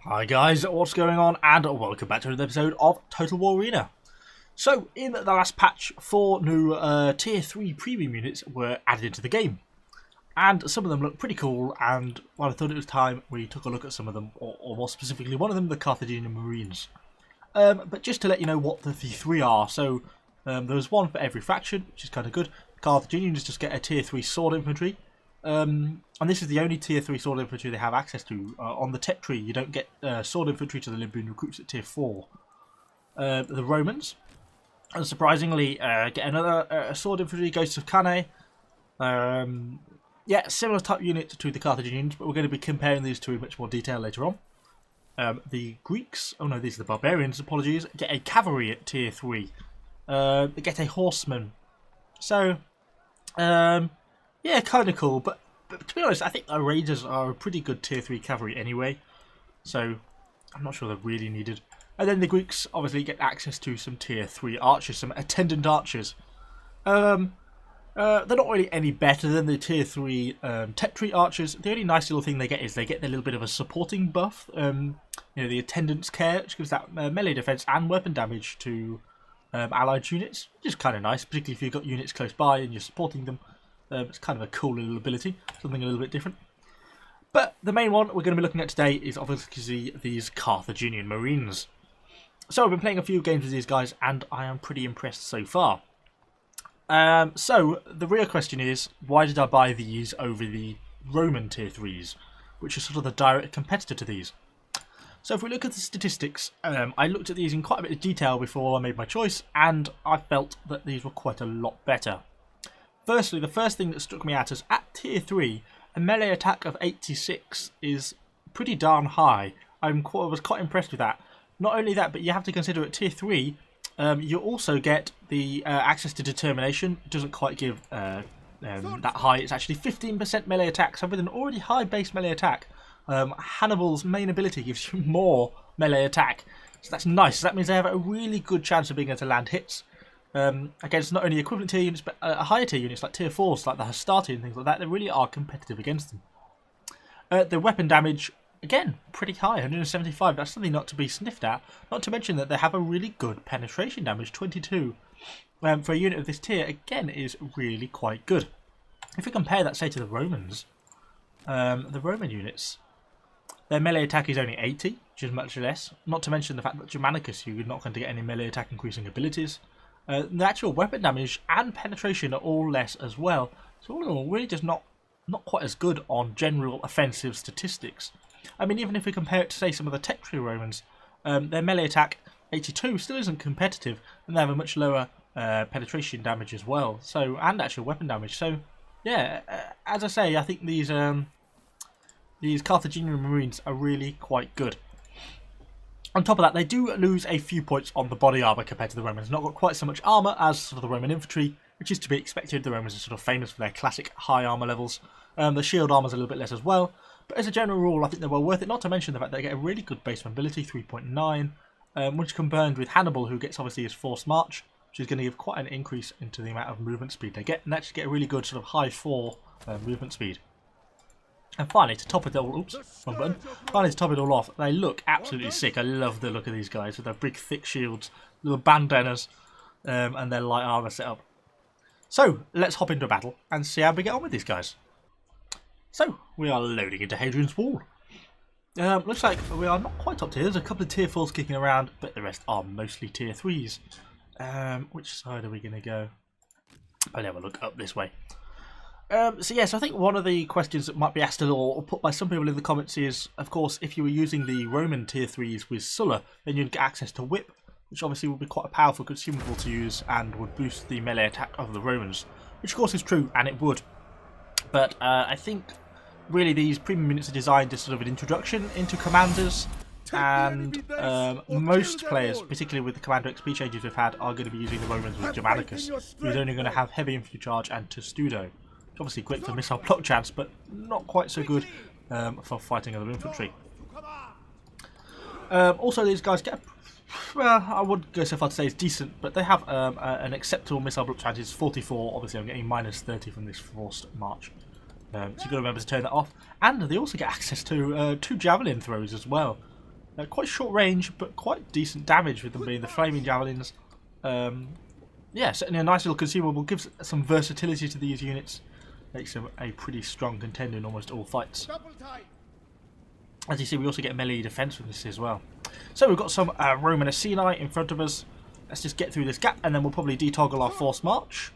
Hi guys, what's going on, and welcome back to another episode of Total War Arena. So, in the last patch, 4 new Tier 3 premium units were added into the game. And some of them look pretty cool, and well, I thought it was time we took a look at some of them, or more specifically one of them, the Carthaginian Marines. But just to let you know what the 3 are, so there's one for every faction, which is kind of good. Carthaginians just get a Tier 3 sword infantry. And this is the only Tier 3 sword infantry they have access to. On the tech tree, you don't get sword infantry to the Libyan recruits at Tier 4. The Romans, unsurprisingly, get another sword infantry, Ghosts of Cannae. Yeah, similar type unit to the Carthaginians, but we're going to be comparing these two in much more detail later on. The Greeks, oh no, these are the Barbarians, apologies, get a cavalry at Tier 3. They get a horseman. So, yeah, kind of cool, but to be honest, I think the Raiders are a pretty good Tier 3 cavalry anyway, so I'm not sure they're really needed. And then the Greeks obviously get access to some Tier 3 archers, some attendant archers. They're not really any better than the Tier 3 tech tree archers. The only nice little thing they get is they get a little bit of a supporting buff, the attendant's care, which gives that melee defense and weapon damage to allied units, which is kind of nice, particularly if you've got units close by and you're supporting them. It's kind of a cool little ability, something a little bit different. But the main one we're going to be looking at today is obviously these Carthaginian Marines. So I've been playing a few games with these guys and I am pretty impressed so far. So the real question is, why did I buy these over the Roman Tier 3s, which is sort of the direct competitor to these? So if we look at the statistics, I looked at these in quite a bit of detail before I made my choice, and I felt that these were quite a lot better. Firstly, the first thing that struck me out is at Tier 3, a melee attack of 86 is pretty darn high. I was quite impressed with that. Not only that, but you have to consider at Tier 3, you also get the access to determination. It doesn't quite give that high. It's actually 15% melee attack. So with an already high base melee attack, Hannibal's main ability gives you more melee attack. So that's nice. So that means they have a really good chance of being able to land hits. Against not only equivalent tier units, but higher tier units like Tier 4s, like the Hastati and things like that. They really are competitive against them. The weapon damage, again, pretty high, 175. That's something not to be sniffed at. Not to mention that they have a really good penetration damage, 22. For a unit of this tier, again, is really quite good. If we compare that, say, to the Romans, the Roman units, their melee attack is only 80, which is much less. Not to mention the fact that Germanicus, you're not going to get any melee attack increasing abilities. The actual weapon damage and penetration are all less as well. So all in all, really just not quite as good on general offensive statistics. I mean, even if we compare it to, say, some of the tech tree Romans, their melee attack, 82, still isn't competitive, and they have a much lower penetration damage as well, so, and actual weapon damage. So, yeah, as I say, I think these Carthaginian Marines are really quite good. On top of that, they do lose a few points on the body armour compared to the Romans. Not got quite so much armour as sort of the Roman infantry, which is to be expected. The Romans are sort of famous for their classic high armour levels. The shield armour is a little bit less as well. But as a general rule, I think they're well worth it. Not to mention the fact that they get a really good base mobility, 3.9, which combined with Hannibal, who gets obviously his forced march, which is going to give quite an increase into the amount of movement speed they get, and actually get a really good sort of high 4 movement speed. And finally, to top it all, finally to top it all off, they look absolutely sick. I love the look of these guys with their big thick shields, little bandanas, and their light armour setup. So let's hop into a battle and see how we get on with these guys. So we are loading into Hadrian's Wall. Looks like we are not quite top tier. There's a couple of Tier 4s kicking around, but the rest are mostly Tier 3s. Which side are we going to go? I'll have a look up this way. So I think one of the questions that might be asked or put by some people in the comments is, of course, if you were using the Roman Tier 3s with Sulla, then you'd get access to Whip, which obviously would be quite a powerful consumable to use and would boost the melee attack of the Romans, which of course is true, and it would. But I think really these premium units are designed as sort of an introduction into commanders, and most players, particularly with the Commander XP changes we've had, are going to be using the Romans with Germanicus, who's only going to have heavy infantry charge and Testudo. Obviously great for missile block chance, but not quite so good for fighting other infantry. Also, these guys get, well, I wouldn't go so far to say it's decent, but they have an acceptable missile block chance. It's 44. Obviously, I'm getting minus 30 from this forced march. So you've got to remember to turn that off. And they also get access to 2 javelin throws as well. Quite short range, but quite decent damage with them being the flaming javelins. Yeah, certainly a nice little consumable. Gives some versatility to these units. Makes them a pretty strong contender in almost all fights. As you see, we also get melee defense with this as well. So we've got some Roman Iceni in front of us. Let's just get through this gap, and then we'll probably detoggle our force march.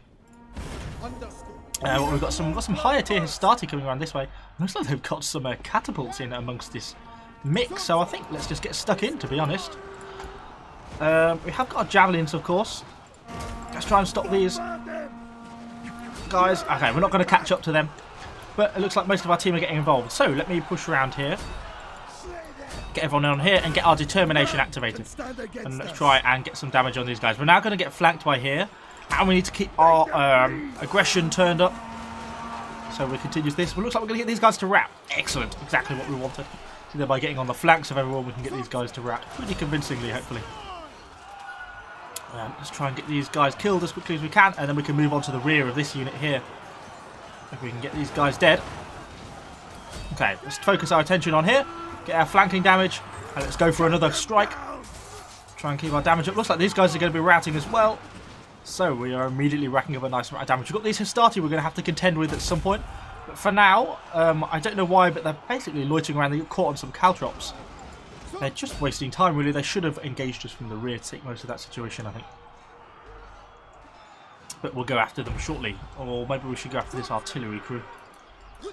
We've got some higher tier Hastati coming around this way. Looks like they've got some catapults in amongst this mix, so I think let's just get stuck in, to be honest. We have got our javelins, of course. Let's try and stop these guys. Okay, we're not going to catch up to them, but it looks like most of our team are getting involved. So let me push around here, get everyone on here, and get our determination activated. And let's try and get some damage on these guys. We're now going to get flanked by here, and we need to keep our aggression turned up. So we continue this. Well, looks like we're going to get these guys to wrap. Excellent, exactly what we wanted. So by getting on the flanks of everyone, we can get these guys to wrap pretty convincingly, hopefully. Let's try and get these guys killed as quickly as we can, and then we can move on to the rear of this unit here. If we can get these guys dead. Okay, let's focus our attention on here. Get our flanking damage, and let's go for another strike. Try and keep our damage up. Looks like these guys are going to be routing as well. So we are immediately racking up a nice amount of damage. We've got these Hastati we're going to have to contend with at some point. But for now, I don't know why, but they're basically loitering around. They get caught on some caltrops. They're just wasting time, really. They should have engaged us from the rear to take most of that situation, I think. But we'll go after them shortly. Or maybe we should go after this artillery crew,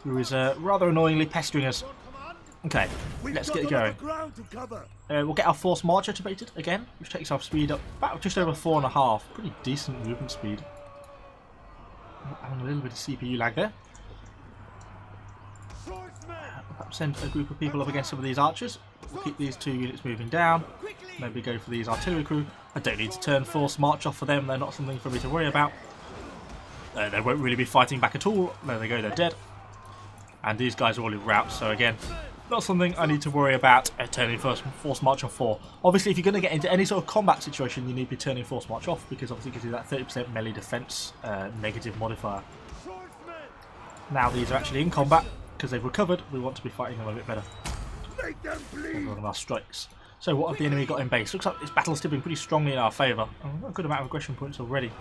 who is rather annoyingly pestering us. Okay, let's get going. We'll get our force march activated again, which takes our speed up about just over 4.5. Pretty decent movement speed. Having a little bit of CPU lag there. Perhaps send a group of people up against some of these archers. We'll keep these two units moving down. Maybe go for these artillery crew. I don't need to turn force march off for them. They're not something for me to worry about. They won't really be fighting back at all. There they go, they're dead. And these guys are all in route, so again, not something I need to worry about turning force march off for. Obviously, if you're going to get into any sort of combat situation, you need to be turning force march off, because obviously it gives you that 30% melee defense negative modifier. Now these are actually in combat, because they've recovered, we want to be fighting them a bit better. One of our strikes. So what have the enemy got in base? Looks like this battle is still been pretty strongly in our favour. We've got a good amount of aggression points already.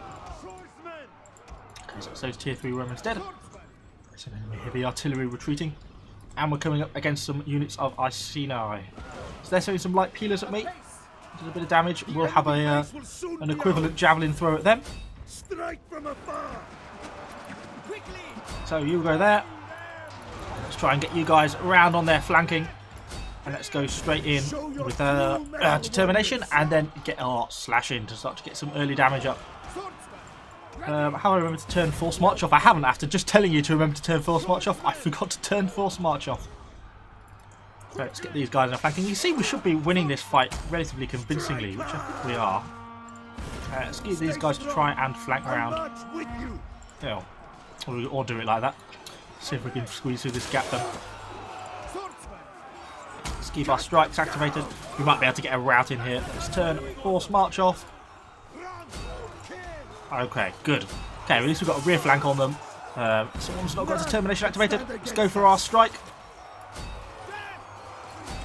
Okay, so that's those tier 3 Romans dead. So then we hear the artillery retreating. And we're coming up against some units of Iceni. So they're sending some light peelers at me. Does a bit of damage. We'll have an equivalent javelin throw at them. So you go there. Let's try and get you guys around on their flanking. And let's go straight in with determination, and then get our slash in to start to get some early damage up. How do I remember to turn force march off? I haven't, after just telling you to remember to turn force march off. I forgot to turn force march off. So let's get these guys in flanking. You see, we should be winning this fight relatively convincingly, which I think we are. Let's get these guys to try and flank around. Yeah, or do it like that. See if we can squeeze through this gap then. Let's keep our strikes activated. We might be able to get a rout in here. Let's turn force march off. Okay, good. Okay, at least we've got a rear flank on them. Someone's not got determination activated. Let's go for our strike.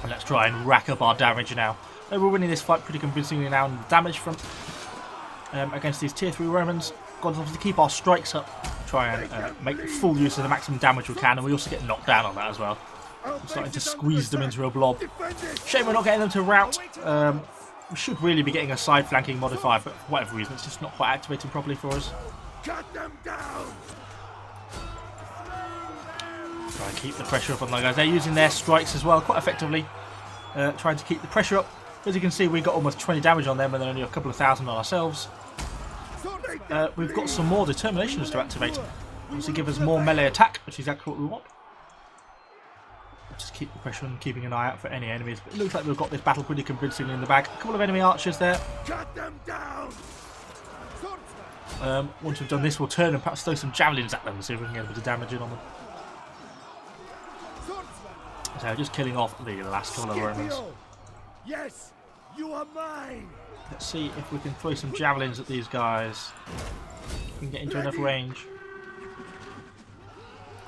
And let's try and rack up our damage now. We're winning this fight pretty convincingly now on the damage front. Against these tier 3 Romans. Got to obviously keep our strikes up. Try and make full use of the maximum damage we can. And we also get knocked down on that as well. We're starting to squeeze them into a blob. Shame we're not getting them to rout. We should really be getting a side flanking modifier, but for whatever reason it's just not quite activating properly for us. Cut them down. Try and keep the pressure up on those guys. They're using their strikes as well quite effectively. Trying to keep the pressure up. As you can see, we got almost 20 damage on them and then only a couple of thousand on ourselves. We've got some more determinations to activate. Obviously give us more melee attack, which is exactly what we want. Just keep the pressure and keeping an eye out for any enemies. But it looks like we've got this battle pretty convincingly in the bag. A couple of enemy archers there. Cut them down. Once we've done this, we'll turn and perhaps throw some javelins at them and see if we can get a bit of damage in on them. So just killing off the last couple of Romans. Yes, you are mine. Let's see if we can throw some javelins at these guys. We can get into enough range.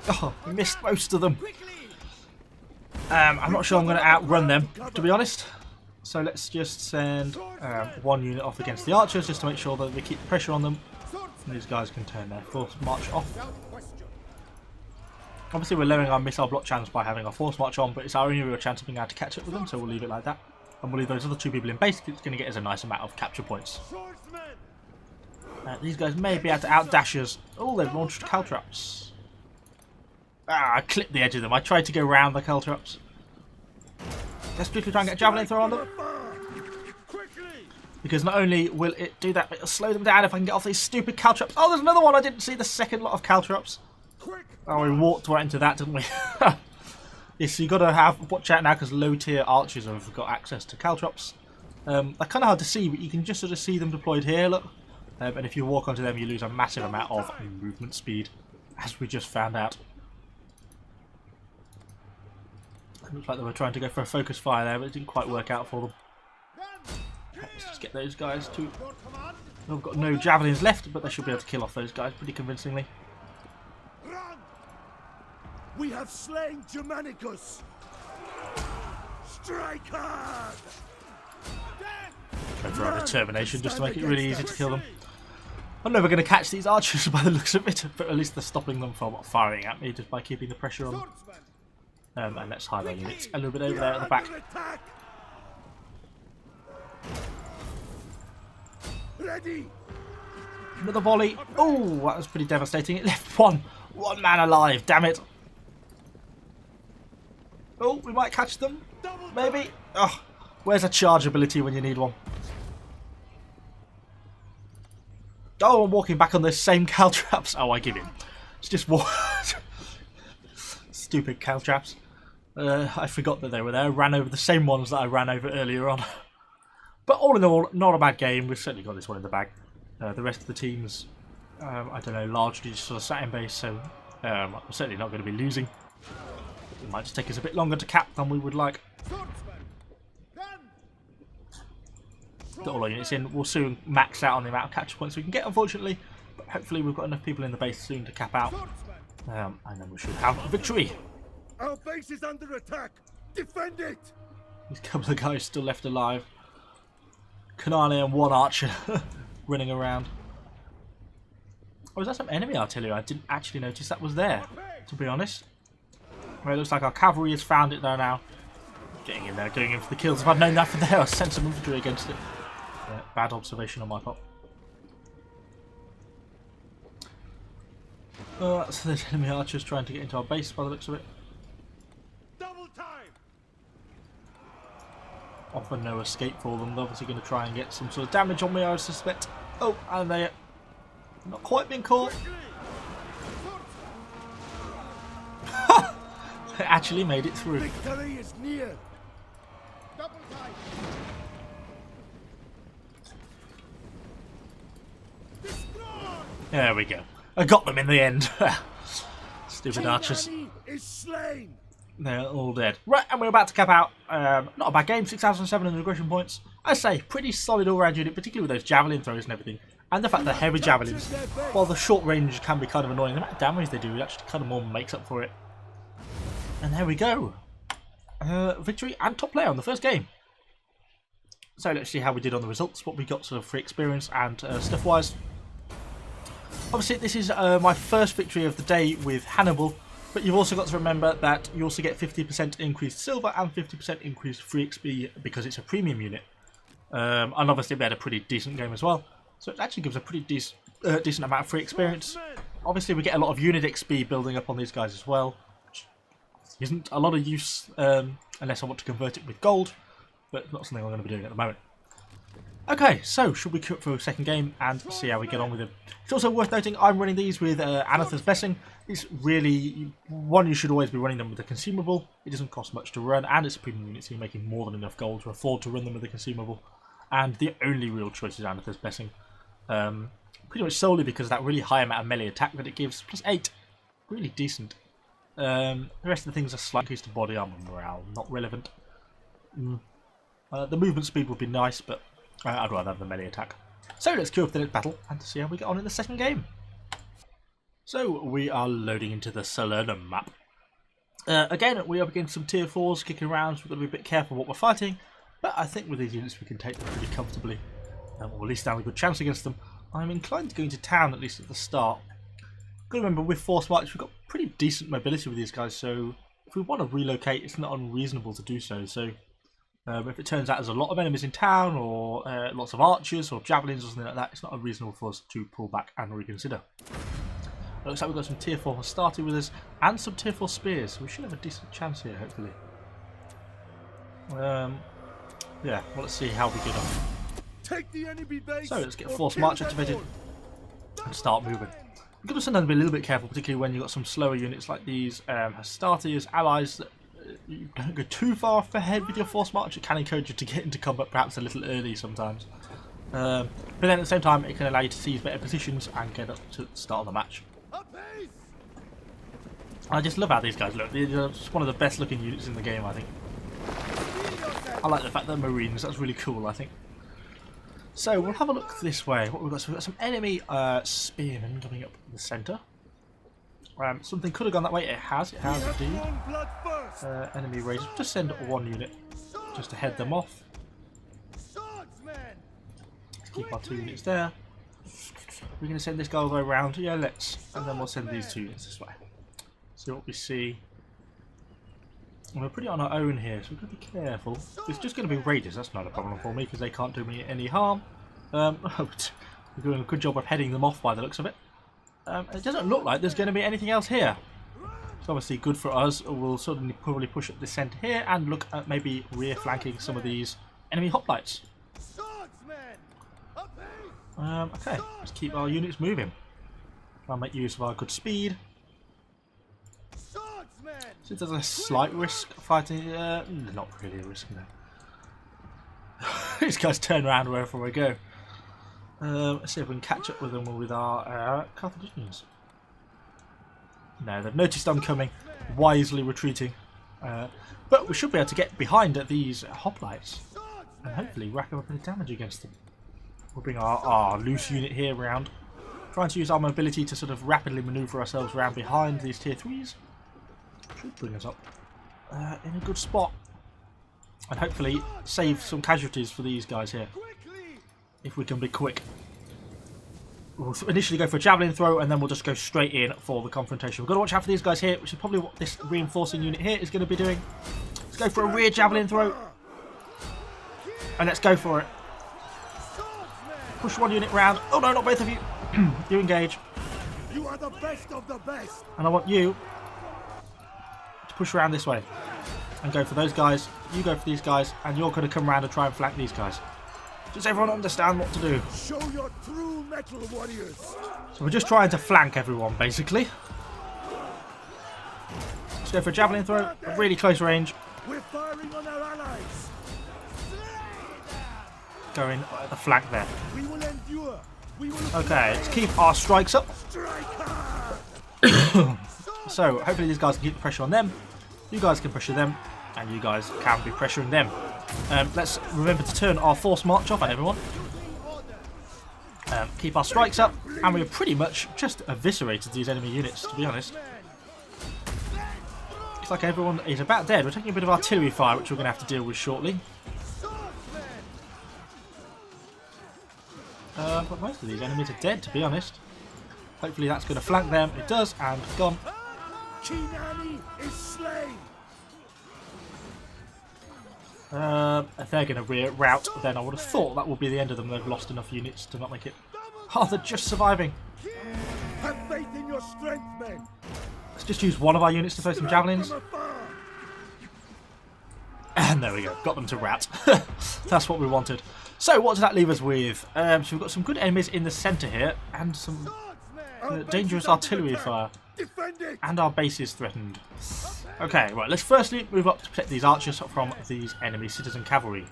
Oh, we missed most of them. I'm not sure I'm going to outrun them, to be honest. So let's just send one unit off against the archers just to make sure that we keep pressure on them. And these guys can turn their force march off. Obviously we're lowering our missile block chance by having our force march on, but it's our only real chance of being able to catch up with them, so we'll leave it like that. And we'll leave those other two people in base. It's going to get us a nice amount of capture points. These guys may be able to outdash us. Oh, they've launched caltrops. Ah, I clipped the edge of them. I tried to go round the caltrops. Let's quickly try and get a javelin throw on them. Because not only will it do that, but it'll slow them down if I can get off these stupid caltrops. Oh, there's another one. I didn't see the second lot of caltrops. Oh, we walked right into that, didn't we? Yes, so you've got to watch out now because low tier archers have got access to caltrops. They're kind of hard to see, but you can just sort of see them deployed here, look. And if you walk onto them, you lose a massive amount of movement speed, as we just found out. It looks like they were trying to go for a focus fire there, but it didn't quite work out for them. Let's just get those guys to... They've got no javelins left, but they should be able to kill off those guys pretty convincingly. We have slain Germanicus. Strike hard. Go for our determination just to make it really easy to kill them. I'm never going to catch these archers by the looks of it, but at least they're stopping them from firing at me just by keeping the pressure on. And let's hide our units a little bit over there at the back. Ready. Another volley. Oh, that was pretty devastating. It left one man alive. Damn it. Oh, we might catch them. Maybe. Oh, where's a charge ability when you need one? Oh, I'm walking back on those same caltrops. Oh, I give in. It's just stupid caltrops. I forgot that they were there. I ran over the same ones that I ran over earlier on. But all in all, not a bad game. We've certainly got this one in the bag. The rest of the teams, I don't know, largely just sort of sat in base, so we're certainly not going to be losing. It might just take us a bit longer to cap than we would like. Got all our units in. We'll soon max out on the amount of capture points we can get, unfortunately. But hopefully we've got enough people in the base soon to cap out. And then we should have a victory. Our base is under attack. Defend it. There's a couple of guys still left alive. Kanane and one archer running around. Oh, is that some enemy artillery? I didn't actually notice that was there, to be honest. Well, it looks like our cavalry has found it there now. Getting in there, going in for the kills. If I'd known that from there, I'd sent some infantry against it. Yeah, bad observation on my part. So there's enemy archers trying to get into our base by the looks of it. Double time. Offer no escape for them. They're obviously going to try and get some sort of damage on me, I suspect. Oh, and they're not quite being caught. They actually made it through. Victory is near. Double time. There we go. I got them in the end. Stupid archers. Is slain. They're all dead. Right, and we're about to cap out. Not a bad game, 6,700 aggression points. I say, pretty solid all-round unit, particularly with those javelin throws and everything. And the fact that heavy javelins, while the short range can be kind of annoying, the amount of damage they do actually kind of more makes up for it. And there we go. Victory and top player on the first game. So let's see how we did on the results, what we got sort of free experience and stuff-wise. Obviously, this is my first victory of the day with Hannibal, but you've also got to remember that you also get 50% increased silver and 50% increased free XP because it's a premium unit. And obviously we had a pretty decent game as well, so it actually gives a pretty decent amount of free experience. Obviously we get a lot of unit XP building up on these guys as well, which isn't a lot of use unless I want to convert it with gold, but not something I'm going to be doing at the moment. Okay, so should we queue up for a second game and see how we get on with it? It's also worth noting I'm running these with Anatha's Blessing. It's really, one, you should always be running them with a consumable. It doesn't cost much to run and it's a premium unit, so you're making more than enough gold to afford to run them with a consumable. And the only real choice is Anatha's Blessing. Pretty much solely because of that really high amount of melee attack that it gives, plus 8. Really decent. The rest of the things are slight increase to body armor and morale, not relevant. The movement speed would be nice, but I'd rather have the melee attack. So let's queue up the next battle and see how we get on in the second game. So we are loading into the Salernum map. Again, we're up against some tier 4s kicking around, so we've got to be a bit careful what we're fighting. But I think with these units we can take them pretty comfortably, or at least stand a good chance against them. I'm inclined to go into town, at least at the start. Got to remember, with force march, we've got pretty decent mobility with these guys, so if we want to relocate, it's not unreasonable to do so. So if it turns out there's a lot of enemies in town, or lots of archers or javelins or something like that, it's not unreasonable for us to pull back and reconsider. It looks like we've got some tier 4 starting with us, and some tier 4 spears, so we should have a decent chance here, hopefully. Yeah, well, let's see how we get on. Take the enemy base. So let's get a force march activated and start moving. You've got to sometimes be a little bit careful, particularly when you've got some slower units like these Astartes, allies, that you don't go too far ahead with your force march. It can encourage you to get into combat perhaps a little early sometimes. But then at the same time, it can allow you to seize better positions and get up to the start of the match. I just love how these guys look. They're just one of the best looking units in the game, I think. I like the fact that they're Marines, that's really cool, I think. So we'll have a look this way. What we've got, so we've got some enemy spearmen coming up in the centre. Something could have gone that way. It has indeed. Enemy raiders. Just send one unit just to head them off. Keep our 2 units there. We're going to send this guy all the way around. Yeah, let's. And then we'll send these 2 units this way. See what we see. And we're pretty on our own here, so we've got to be careful. It's just going to be raiders, that's not a problem for me, because they can't do me any harm. We're doing a good job of heading them off by the looks of it. It doesn't look like there's going to be anything else here. It's obviously good for us. We'll suddenly probably push up the centre here and look at maybe rear flanking some of these enemy hoplites. Okay, let's keep our units moving. Try and make use of our good speed. Since there's a slight risk of fighting, not really a risk, no. These guys turn around wherever we go. Let's see if we can catch up with them with our Carthaginians. No, they've noticed I'm coming, wisely retreating. But we should be able to get behind these hoplites and hopefully rack up a bit of damage against them. We'll bring our loose unit here round, trying to use our mobility to sort of rapidly manoeuvre ourselves around behind these tier 3s. Should bring us up in a good spot and hopefully save some casualties for these guys here if we can be quick. We'll initially go for a javelin throw and then we'll just go straight in for the confrontation. We've got to watch out for these guys here, which is probably what this reinforcing unit here is going to be doing. Let's go for a rear javelin throw and let's go for it. Push one unit round. Oh no, not both of you. You engage. You are the best of the best. And I want you to push around this way and go for those guys. You go for these guys, and you're going to come around and try and flank these guys. Does everyone understand what to do? Show your true metal warriors. So we're just trying to flank everyone, basically. Let's go for a javelin throw at really close range. We're firing on our allies. Going at the flank there. We will endure. We will Okay, let's keep our strikes up. So hopefully these guys can keep the pressure on them. You guys can pressure them, and you guys can be pressuring them. Let's remember to turn our force march off on everyone. Keep our strikes up, and we've pretty much just eviscerated these enemy units, to be honest. Looks like everyone is about dead. We're taking a bit of artillery fire, which we're going to have to deal with shortly. But most of these enemies are dead, to be honest. Hopefully that's going to flank them. It does, and gone. Kinani is slain. If they're going to rear route, then I would have thought that would be the end of them. They've lost enough units to not make it. Oh, they're just surviving. Have faith in your strength, men. Let's just use one of our units to throw some javelins. And there we go. Got them to rout. That's what we wanted. So what does that leave us with? So we've got some good enemies in the centre here, and some dangerous artillery fire. And our base is threatened. Okay, right, let's firstly move up to protect these archers from these enemy citizen cavalry.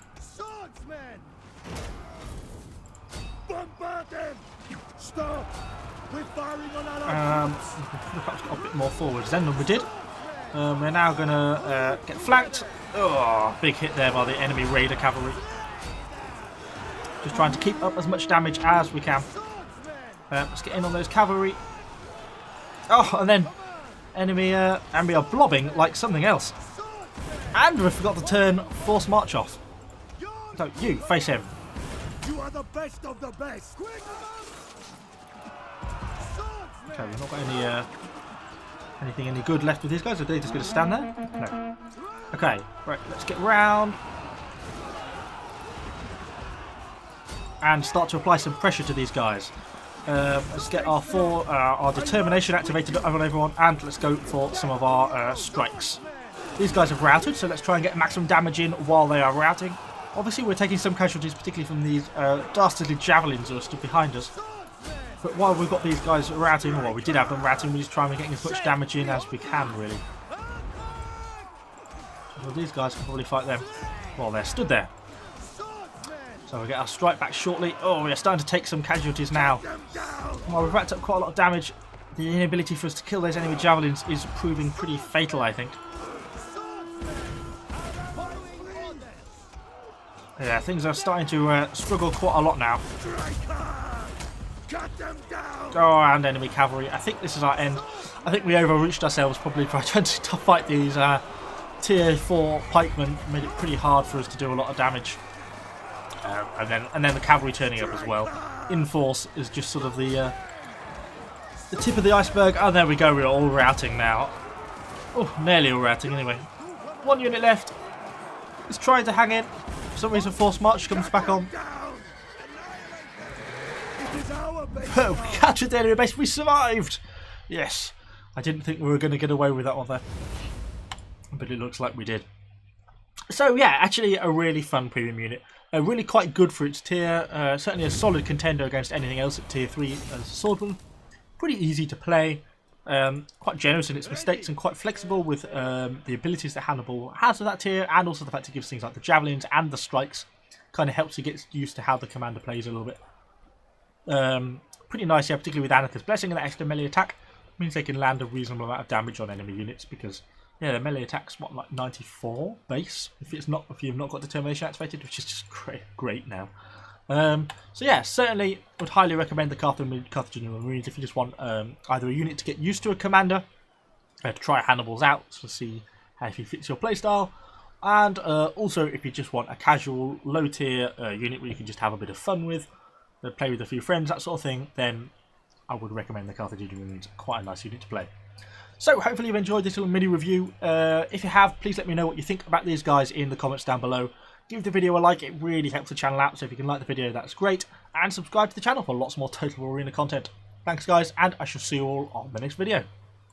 Bombard them. Stop. We're firing on our Perhaps got a bit more forwards then than we did. We're now going to get flanked. Oh, big hit there by the enemy raider cavalry. Just trying to keep up as much damage as we can. Let's get in on those cavalry. Oh, and then enemy are blobbing like something else. And we forgot to turn force march off. So you face him. You are the best of the best. Okay, we've not got any anything any good left with these guys. Are they just going to stand there? No. Okay, right. Let's get round and start to apply some pressure to these guys. Let's get our determination activated on everyone, and let's go for some of our strikes. These guys have routed, so let's try and get maximum damage in while they are routing. Obviously, we're taking some casualties, particularly from these dastardly javelins that are stood behind us. But while we've got these guys routing, or well, we did have them routing, we just try and get as much damage in as we can, really. Well, these guys can probably fight them while they're stood there. So we'll get our strike back shortly. Oh, we're starting to take some casualties now. While we've racked up quite a lot of damage, the inability for us to kill those enemy javelins is proving pretty fatal, I think. Yeah, things are starting to struggle quite a lot now. Oh, and enemy cavalry. I think this is our end. I think we overreached ourselves probably by trying to fight these tier 4 pikemen. Made it pretty hard for us to do a lot of damage. And then the cavalry turning up as well. In force is just sort of the tip of the iceberg. Oh, there we go. We're all routing now. Oh, nearly all routing anyway. One unit left. It's trying to hang in. For some reason, force march comes back on. Oh, we captured the enemy base. We survived. Yes. I didn't think we were going to get away with that one there, but it looks like we did. So yeah, actually a really fun premium unit. Really quite good for its tier. Certainly a solid contender against anything else at tier 3 as a swordsman. Pretty easy to play. Quite generous in its mistakes and quite flexible with the abilities that Hannibal has for that tier, and also the fact it gives things like the javelins and the strikes. Kind of helps you get used to how the commander plays a little bit. Pretty nice, yeah, particularly with Anarchist Blessing and that extra melee attack. Means they can land a reasonable amount of damage on enemy units because, yeah, the melee attack's what, like 94 base if you've not got determination activated, which is just great now. So yeah, certainly would highly recommend the Carthaginian Marines if you just want either a unit to get used to a commander, to try Hannibal's out to see how he fits your playstyle, and also if you just want a casual low tier unit where you can just have a bit of fun with, play with a few friends, that sort of thing, then I would recommend the Carthaginian Marines. Quite a nice unit to play. So hopefully you've enjoyed this little mini review. If you have, please let me know what you think about these guys in the comments down below. Give the video a like, it really helps the channel out, so if you can like the video, that's great. And subscribe to the channel for lots more Total War Arena content. Thanks guys, and I shall see you all on the next video.